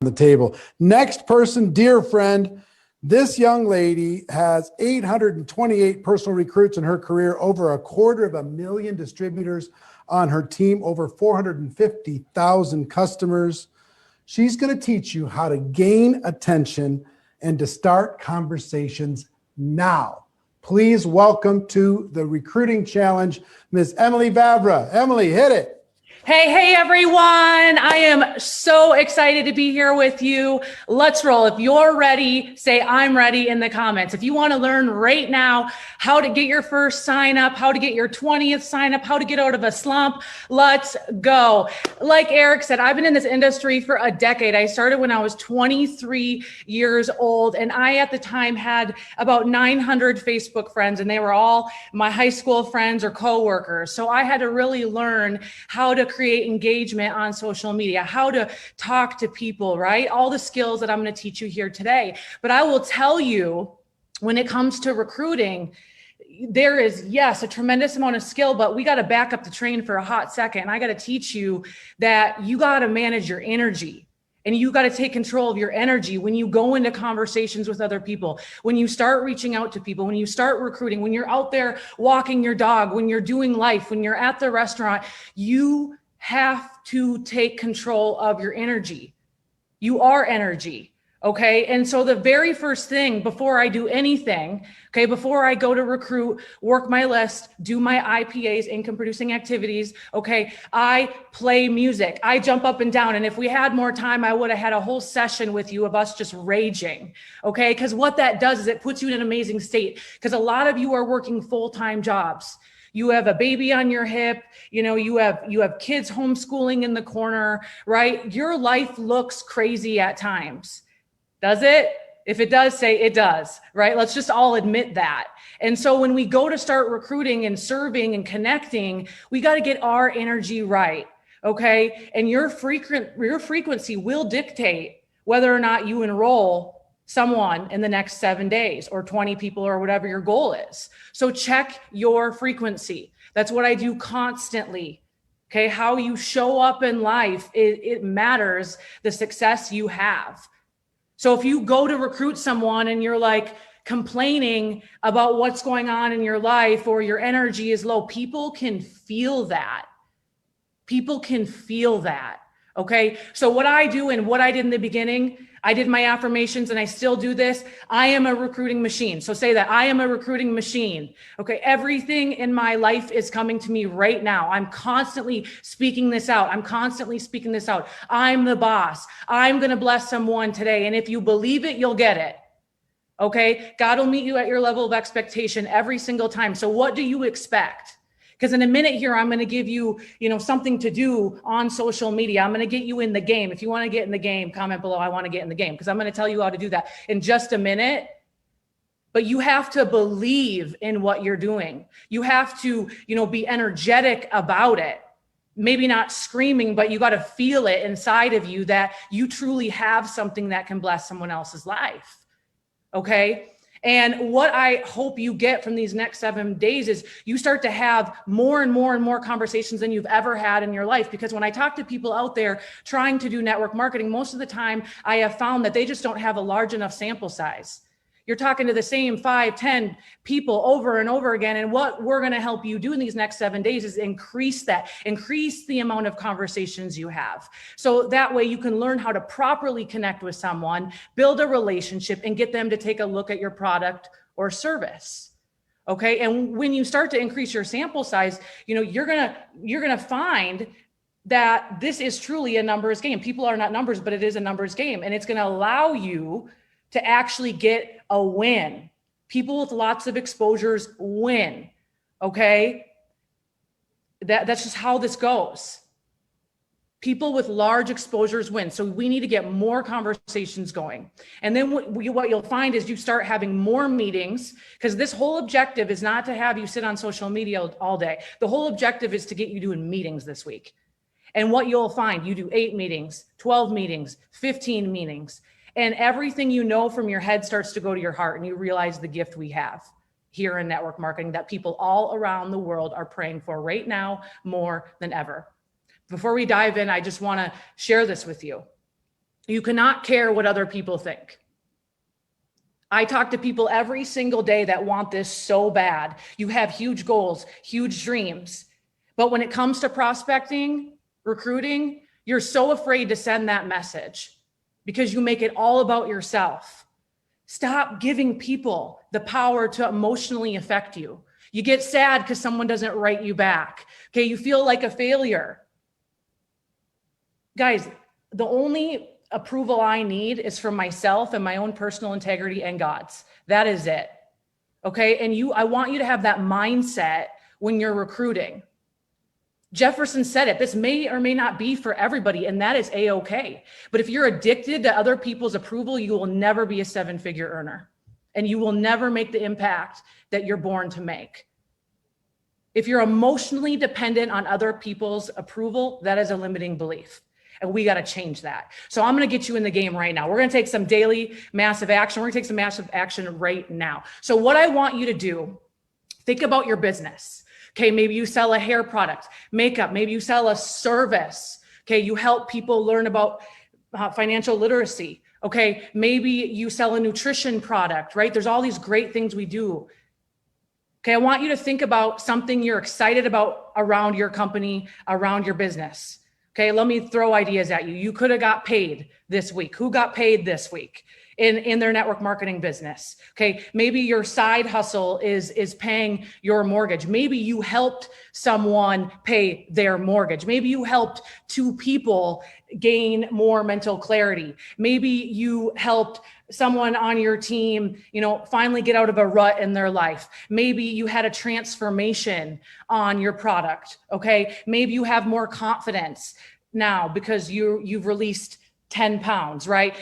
the table. Next person, dear friend, this young lady has 828 personal recruits in her career, over 250,000 distributors on her team, over 450,000 customers. She's going to teach you how to gain attention and to start conversations now. Please welcome to the Recruiting Challenge, Ms. Emily Vavra. Emily, hit it. Hey, everyone. I am so excited to be here with you. Let's roll. If you're ready, say I'm ready in the comments. If you want to learn right now how to get your first sign up, how to get your 20th sign up, how to get out of a slump, let's go. Like Eric said, I've been in this industry for a decade. I started when I was 23 years old, and I at the time had about 900 Facebook friends, and they were all my high school friends or coworkers. So I had to really learn how to create engagement on social media, how to talk to people, right? All the skills that I'm going to teach you here today. But I will tell you, when it comes to recruiting, there is, yes, a tremendous amount of skill, but we got to back up the train for a hot second. I got to teach you that you got to manage your energy. And you got to take control of your energy when you go into conversations with other people, when you start reaching out to people, when you start recruiting, when you're out there walking your dog, when you're doing life, when you're at the restaurant. You have to take control of your energy. You are energy. Okay. And so the very first thing before I do anything, okay, before I go to recruit, work my list, do my IPAs, income producing activities, okay, I play music, I jump up and down. And if we had more time, I would have had a whole session with you of us just raging. Okay. Because what that does is it puts you in an amazing state, because a lot of you are working full-time jobs. You have a baby on your hip, you have kids homeschooling in the corner, right? Your life looks crazy at times. Does it? If it does, say it does, right? Let's just all admit that. And so when we go to start recruiting and serving and connecting, we got to get our energy right. Okay. And your frequency will dictate whether or not you enroll someone in the next 7 days or 20 people or whatever your goal is. So check your frequency. That's what I do constantly. Okay. How you show up in life, it matters the success you have. So if you go to recruit someone and you're like complaining about what's going on in your life, or your energy is low, people can feel that. People can feel that. Okay. So what I do and what I did in the beginning, I did my affirmations and I still do this. I am a recruiting machine. So say that I am a recruiting machine. Okay. Everything in my life is coming to me right now. I'm constantly speaking this out. I'm the boss. I'm going to bless someone today. And if you believe it, you'll get it. Okay. God will meet you at your level of expectation every single time. So what do you expect? Because in a minute here, I'm going to give you, something to do on social media. I'm going to get you in the game. If you want to get in the game, comment below, I want to get in the game, because I'm going to tell you how to do that in just a minute. But you have to believe in what you're doing. You have to, be energetic about it. Maybe not screaming, but you got to feel it inside of you that you truly have something that can bless someone else's life. Okay. And what I hope you get from these next 7 days is you start to have more and more and more conversations than you've ever had in your life. Because when I talk to people out there trying to do network marketing, most of the time I have found that they just don't have a large enough sample size. You're talking to the same 5, 10 people over and over again. And what we're going to help you do in these next 7 days is increase the amount of conversations you have. So that way you can learn how to properly connect with someone, build a relationship, and get them to take a look at your product or service. Okay. And when you start to increase your sample size, you're going to find that this is truly a numbers game. People are not numbers, but it is a numbers game. And it's going to allow you to actually get a win. People with lots of exposures win. Okay. That's just how this goes. People with large exposures win. So we need to get more conversations going. And then what you'll find is you start having more meetings, because this whole objective is not to have you sit on social media all day. The whole objective is to get you doing meetings this week. And what you'll find, you do 8 meetings, 12 meetings, 15 meetings. And everything from your head starts to go to your heart, and you realize the gift we have here in network marketing that people all around the world are praying for right now more than ever. Before we dive in, I just want to share this with you. You cannot care what other people think. I talk to people every single day that want this so bad. You have huge goals, huge dreams. But when it comes to prospecting, recruiting, you're so afraid to send that message because you make it all about yourself. Stop giving people the power to emotionally affect you. You get sad because someone doesn't write you back. Okay, you feel like a failure. Guys, the only approval I need is from myself and my own personal integrity and God's. That is it. Okay, and I want you to have that mindset when you're recruiting. Jefferson said it, this may or may not be for everybody, and that is a-okay. But if you're addicted to other people's approval, you will never be a seven-figure earner, and you will never make the impact that you're born to make. If you're emotionally dependent on other people's approval, that is a limiting belief, and we got to change that. So I'm going to get you in the game right now. We're going to take some daily massive action. We're going to take some massive action right now. So what I want you to do, think about your business. Okay, maybe you sell a hair product, makeup, maybe you sell a service. Okay, you help people learn about financial literacy. Okay, maybe you sell a nutrition product, right? There's all these great things we do. Okay, I want you to think about something you're excited about around your company, around your business. Okay, let me throw ideas at you. You could have got paid this week. Who got paid this week in their network marketing business? Okay, maybe your side hustle is paying your mortgage. Maybe you helped someone pay their mortgage. Maybe you helped two people gain more mental clarity. Maybe you helped someone on your team, finally get out of a rut in their life. Maybe you had a transformation on your product. Okay. Maybe you have more confidence now because you've released 10 pounds, right?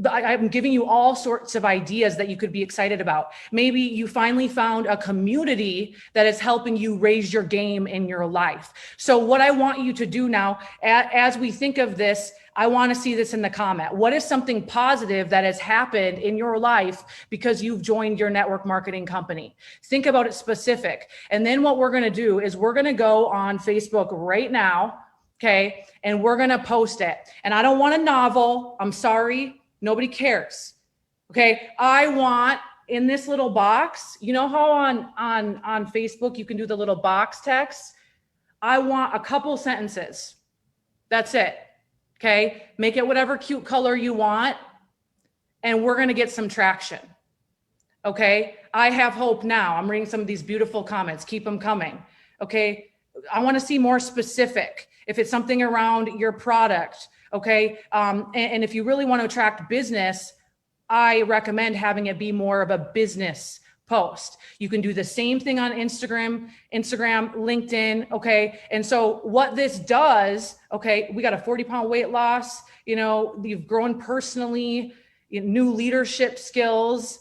I'm giving you all sorts of ideas that you could be excited about. Maybe you finally found a community that is helping you raise your game in your life. So what I want you to do now, as we think of this, I want to see this in the comment. What is something positive that has happened in your life because you've joined your network marketing company? Think about it specific. And then what we're going to do is we're going to go on Facebook right now. Okay. And we're going to post it. And I don't want a novel. I'm sorry. Nobody cares. Okay. I want in this little box, you know how on Facebook, you can do the little box text. I want a couple sentences. That's it. Okay. Make it whatever cute color you want. And we're going to get some traction. Okay. I have hope now. I'm reading some of these beautiful comments. Keep them coming. Okay. I want to see more specific. If it's something around your product, okay. And if you really want to attract business, I recommend having it be more of a business post. You can do the same thing on Instagram, LinkedIn. Okay. And so what this does, okay, we got a 40-pound weight loss, you've grown personally, new leadership skills.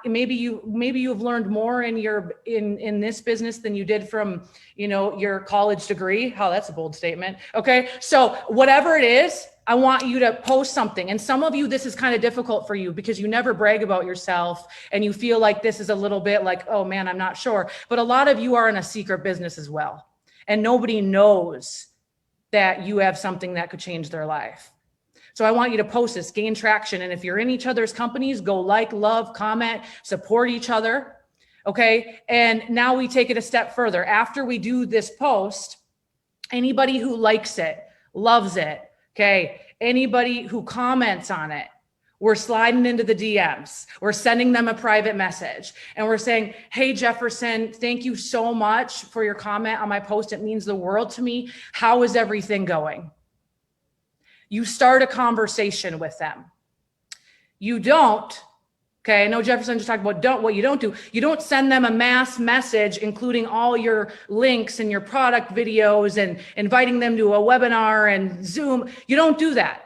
Maybe you've learned more in this business than you did from, your college degree. Oh, that's a bold statement. Okay. So whatever it is, I want you to post something. And some of you, this is kind of difficult for you because you never brag about yourself and you feel like this is a little bit like, oh man, I'm not sure. But a lot of you are in a secret business as well. And nobody knows that you have something that could change their life. So I want you to post this, gain traction. And if you're in each other's companies, go like, love, comment, support each other. Okay. And now we take it a step further. After we do this post, anybody who likes it, loves it. Okay. Anybody who comments on it, we're sliding into the DMs. We're sending them a private message and we're saying, hey, Jefferson, thank you so much for your comment on my post. It means the world to me. How is everything going? You start a conversation with them. You don't, okay, I know Jefferson just talked about what you don't do. You don't send them a mass message, including all your links and your product videos and inviting them to a webinar and Zoom. You don't do that.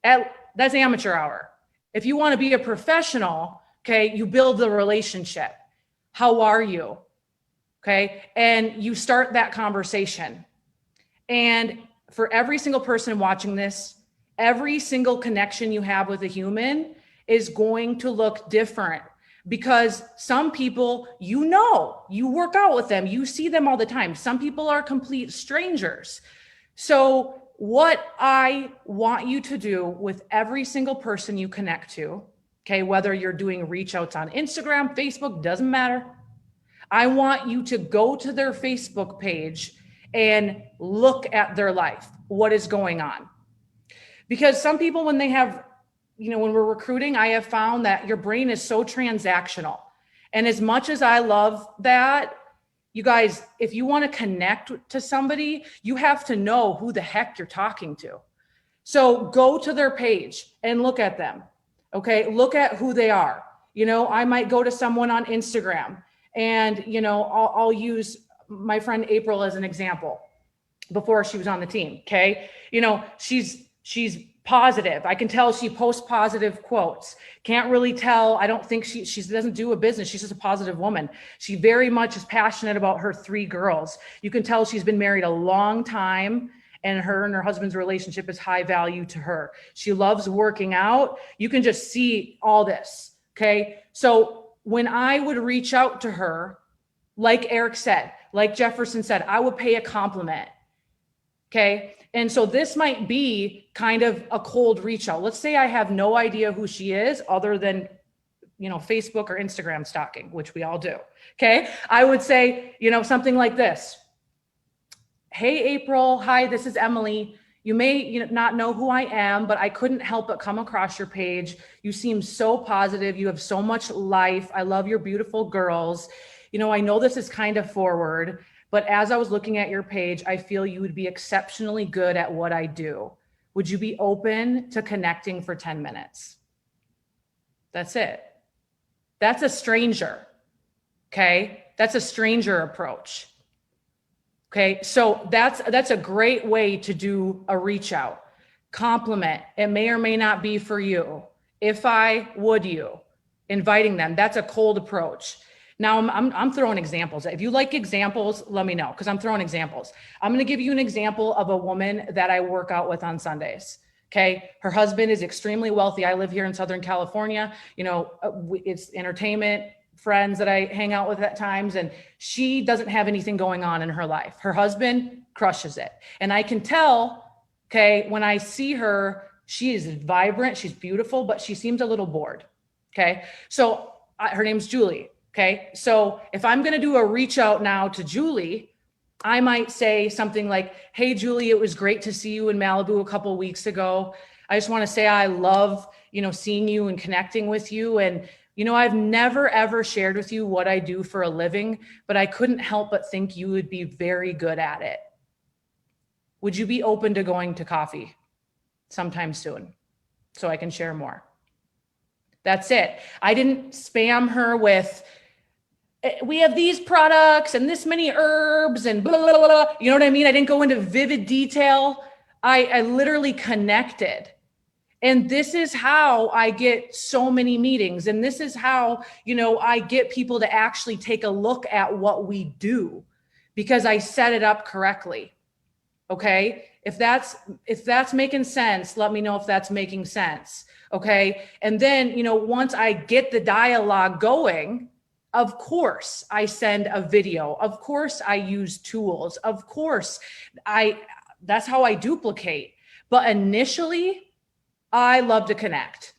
That's amateur hour. If you want to be a professional, okay, you build the relationship. How are you? Okay, and you start that conversation. And for every single person watching this, every single connection you have with a human is going to look different because some people, you work out with them, you see them all the time. Some people are complete strangers. So what I want you to do with every single person you connect to, okay, whether you're doing reach outs on Instagram, Facebook, doesn't matter. I want you to go to their Facebook page and look at their life, what is going on. Because some people, when they have, when we're recruiting, I have found that your brain is so transactional. And as much as I love that, you guys, if you want to connect to somebody, you have to know who the heck you're talking to. So go to their page and look at them. Okay. Look at who they are. I might go to someone on Instagram and, I'll use my friend April as an example before she was on the team. Okay. She's positive. I can tell she posts positive quotes. Can't really tell. I don't think she doesn't do a business. She's just a positive woman. She very much is passionate about her 3 girls. You can tell she's been married a long time, and her husband's relationship is high value to her. She loves working out. You can just see all this. Okay. So when I would reach out to her, like Eric said, like Jefferson said, I would pay a compliment. Okay. And so this might be kind of a cold reach out. Let's say I have no idea who she is other than, Facebook or Instagram stalking, which we all do. Okay. I would say, something like this. Hey, April. Hi, this is Emily. You may not know who I am, but I couldn't help but come across your page. You seem so positive. You have so much life. I love your beautiful girls. I know this is kind of forward, but as I was looking at your page, I feel you would be exceptionally good at what I do. Would you be open to connecting for 10 minutes? That's it. That's a stranger. Okay. That's a stranger approach. Okay. So that's a great way to do a reach out. Compliment. It may or may not be for you. If I would you, inviting them, that's a cold approach. Now I'm throwing examples. If you like examples, let me know, because I'm throwing examples. I'm going to give you an example of a woman that I work out with on Sundays. Okay. Her husband is extremely wealthy. I live here in Southern California. It's entertainment, friends that I hang out with at times, and she doesn't have anything going on in her life. Her husband crushes it. And I can tell, okay, when I see her, she is vibrant, she's beautiful, but she seems a little bored. Okay. So her name's Julie. Okay. So if I'm going to do a reach out now to Julie, I might say something like, hey, Julie, it was great to see you in Malibu a couple of weeks ago. I just want to say I love, seeing you and connecting with you. And, I've never, ever shared with you what I do for a living, but I couldn't help but think you would be very good at it. Would you be open to going to coffee sometime soon so I can share more? That's it. I didn't spam her with, we have these products and this many herbs and blah, blah, blah, blah. You know what I mean? I didn't go into vivid detail. I literally connected. And this is how I get so many meetings. And this is how, I get people to actually take a look at what we do, because I set it up correctly. Okay. If that's making sense, let me know if that's making sense. Okay. And then, once I get the dialogue going, of course I send a video. Of course I use tools. Of course that's how I duplicate. But initially I love to connect.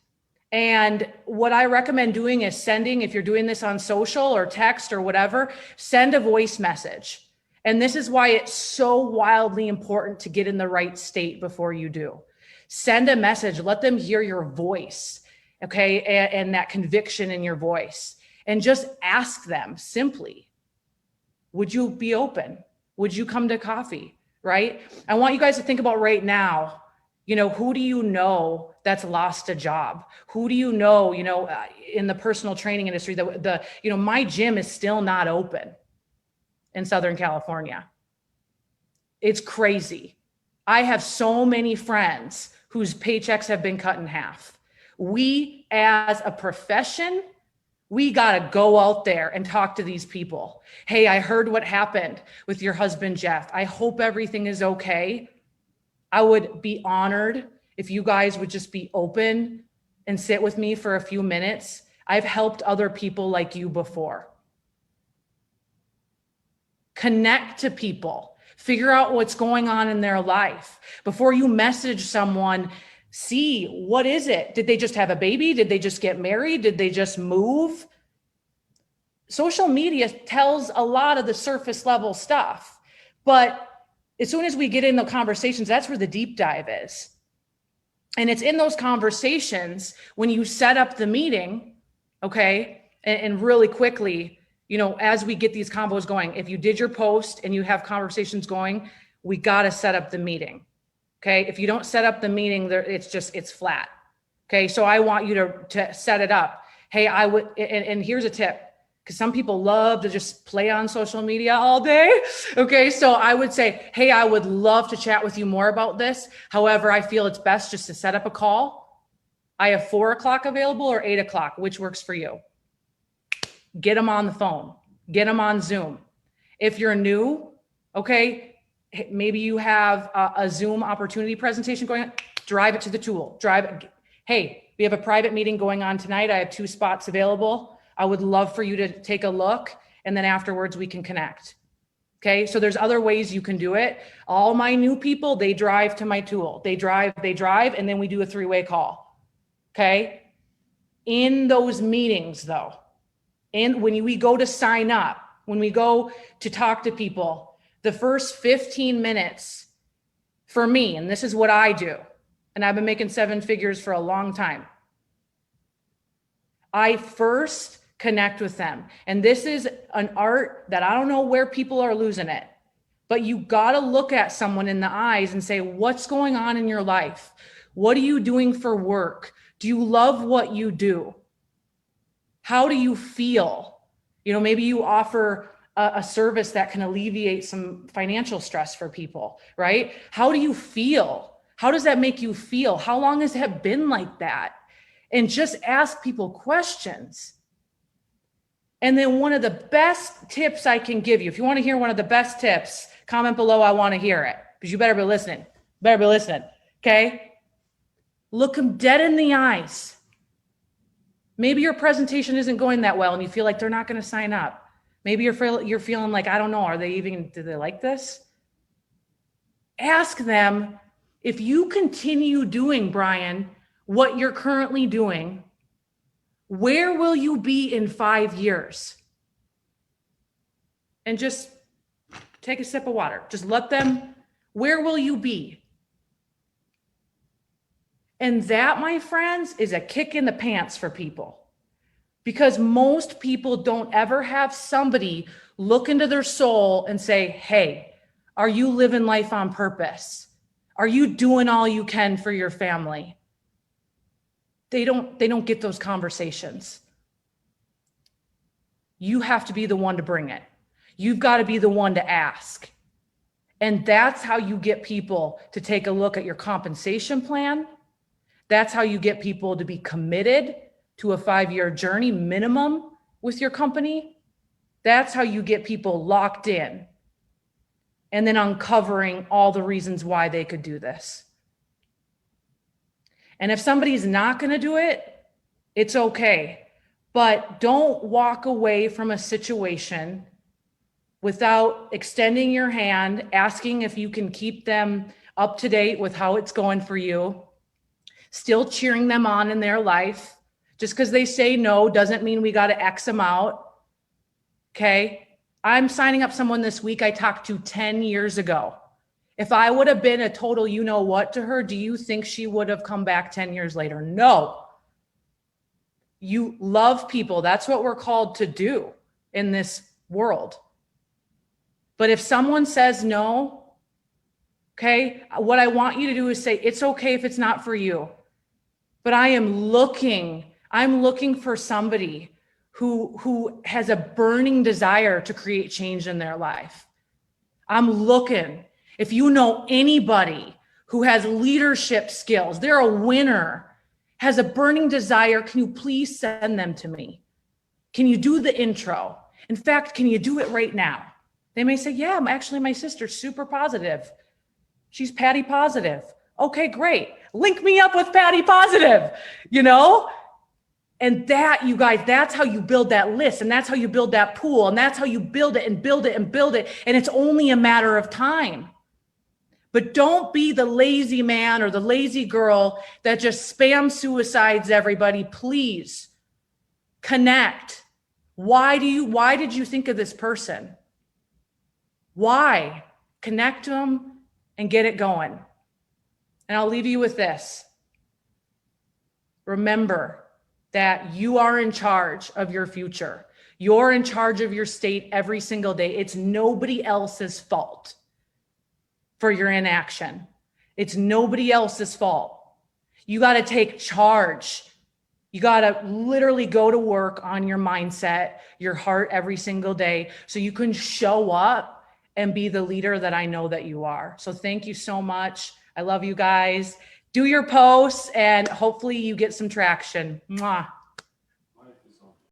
And what I recommend doing is sending, if you're doing this on social or text or whatever, send a voice message. And this is why it's so wildly important to get in the right state before you do. Send a message, let them hear your voice, okay, and that conviction in your voice. And just ask them simply, would you be open? Would you come to coffee, right? I want you guys to think about right now, who do you know that's lost a job? Who do you know, in the personal training industry, my gym is still not open in Southern California. It's crazy. I have so many friends whose paychecks have been cut in half. We, as a profession, we got to go out there and talk to these people. Hey, I heard what happened with your husband, Jeff. I hope everything is okay. I would be honored if you guys would just be open and sit with me for a few minutes. I've helped other people like you before. Connect to people. Figure out what's going on in their life. Before you message someone, see, what is it? Did they just have a baby? Did they just get married? Did they just move? Social media tells a lot of the surface level stuff, but as soon as we get in the conversations, that's where the deep dive is. And it's in those conversations when you set up the meeting, okay? And really quickly, you know, as we get these combos going, if you did your post and you have conversations going, we got to set up the meeting. Okay. If you don't set up the meeting there, it's flat. Okay. So I want you to set it up. Hey, I would, and here's a tip, because some people love to just play on social media all day. Okay. So I would say, hey, I would love to chat with you more about this. However, I feel it's best just to set up a call. I have 4 o'clock available or 8 o'clock, which works for you. Get them on the phone, get them on Zoom. If you're new, okay, maybe you have a Zoom opportunity presentation going on, drive it to the tool, hey, we have a private meeting going on tonight. I have 2 spots available. I would love for you to take a look, and then afterwards we can connect. Okay, so there's other ways you can do it. All my new people, they drive to my tool. They drive, and then we do a 3-way call. Okay, in those meetings though, and when we go to sign up, when we go to talk to people, the first 15 minutes for me, and this is what I do, and I've been making 7 figures for a long time. I first connect with them. And this is an art that I don't know where people are losing it, but you got to look at someone in the eyes and say, what's going on in your life? What are you doing for work? Do you love what you do? How do you feel? You know, maybe you offer a service that can alleviate some financial stress for people, right? How do you feel? How does that make you feel? How long has it been like that? And just ask people questions. And then one of the best tips I can give you, if you want to hear one of the best tips, comment below, I want to hear it, because you better be listening. Okay? Look them dead in the eyes. Maybe your presentation isn't going that well and you feel like they're not going to sign up. Maybe you're feeling like, I don't know, do they like this? Ask them, if you continue doing, Brian, what you're currently doing, where will you be in 5 years? And just take a sip of water. Just let them, where will you be? And that, my friends, is a kick in the pants for people, because most people don't ever have somebody look into their soul and say, hey, are you living life on purpose? Are you doing all you can for your family? They don't get those conversations. You have to be the one to bring it. You've got to be the one to ask. And that's how you get people to take a look at your compensation plan. That's how you get people to be committed to a 5-year journey minimum with your company. That's how you get people locked in and then uncovering all the reasons why they could do this. And if somebody's not going to do it, it's okay. But don't walk away from a situation without extending your hand, asking if you can keep them up to date with how it's going for you, still cheering them on in their life. Just because they say no doesn't mean we got to X them out. Okay. I'm signing up someone this week I talked to 10 years ago. If I would have been a total you know what to her, do you think she would have come back 10 years later? No. You love people. That's what we're called to do in this world. But if someone says no, okay, what I want you to do is say, it's okay if it's not for you, but I'm looking for somebody who has a burning desire to create change in their life. I'm looking. If you know anybody who has leadership skills, they're a winner, has a burning desire, can you please send them to me? Can you do the intro? In fact, can you do it right now? They may say, yeah, actually my sister's super positive. She's Patty positive. Okay, great. Link me up with Patty positive, you know? And that, you guys, that's how you build that list. And that's how you build that pool. And that's how you build it and build it and build it. And it's only a matter of time. But don't be the lazy man or the lazy girl that just spam suicides everybody. Please connect. Why did you think of this person? Why? Connect to them and get it going. And I'll leave you with this. Remember that you are in charge of your future. You're in charge of your state every single day. It's nobody else's fault for your inaction. It's nobody else's fault. You got to take charge. You got to literally go to work on your mindset, your heart every single day so you can show up and be the leader that I know that you are. So thank you so much. I love you guys. Do your posts and hopefully you get some traction. Mwah.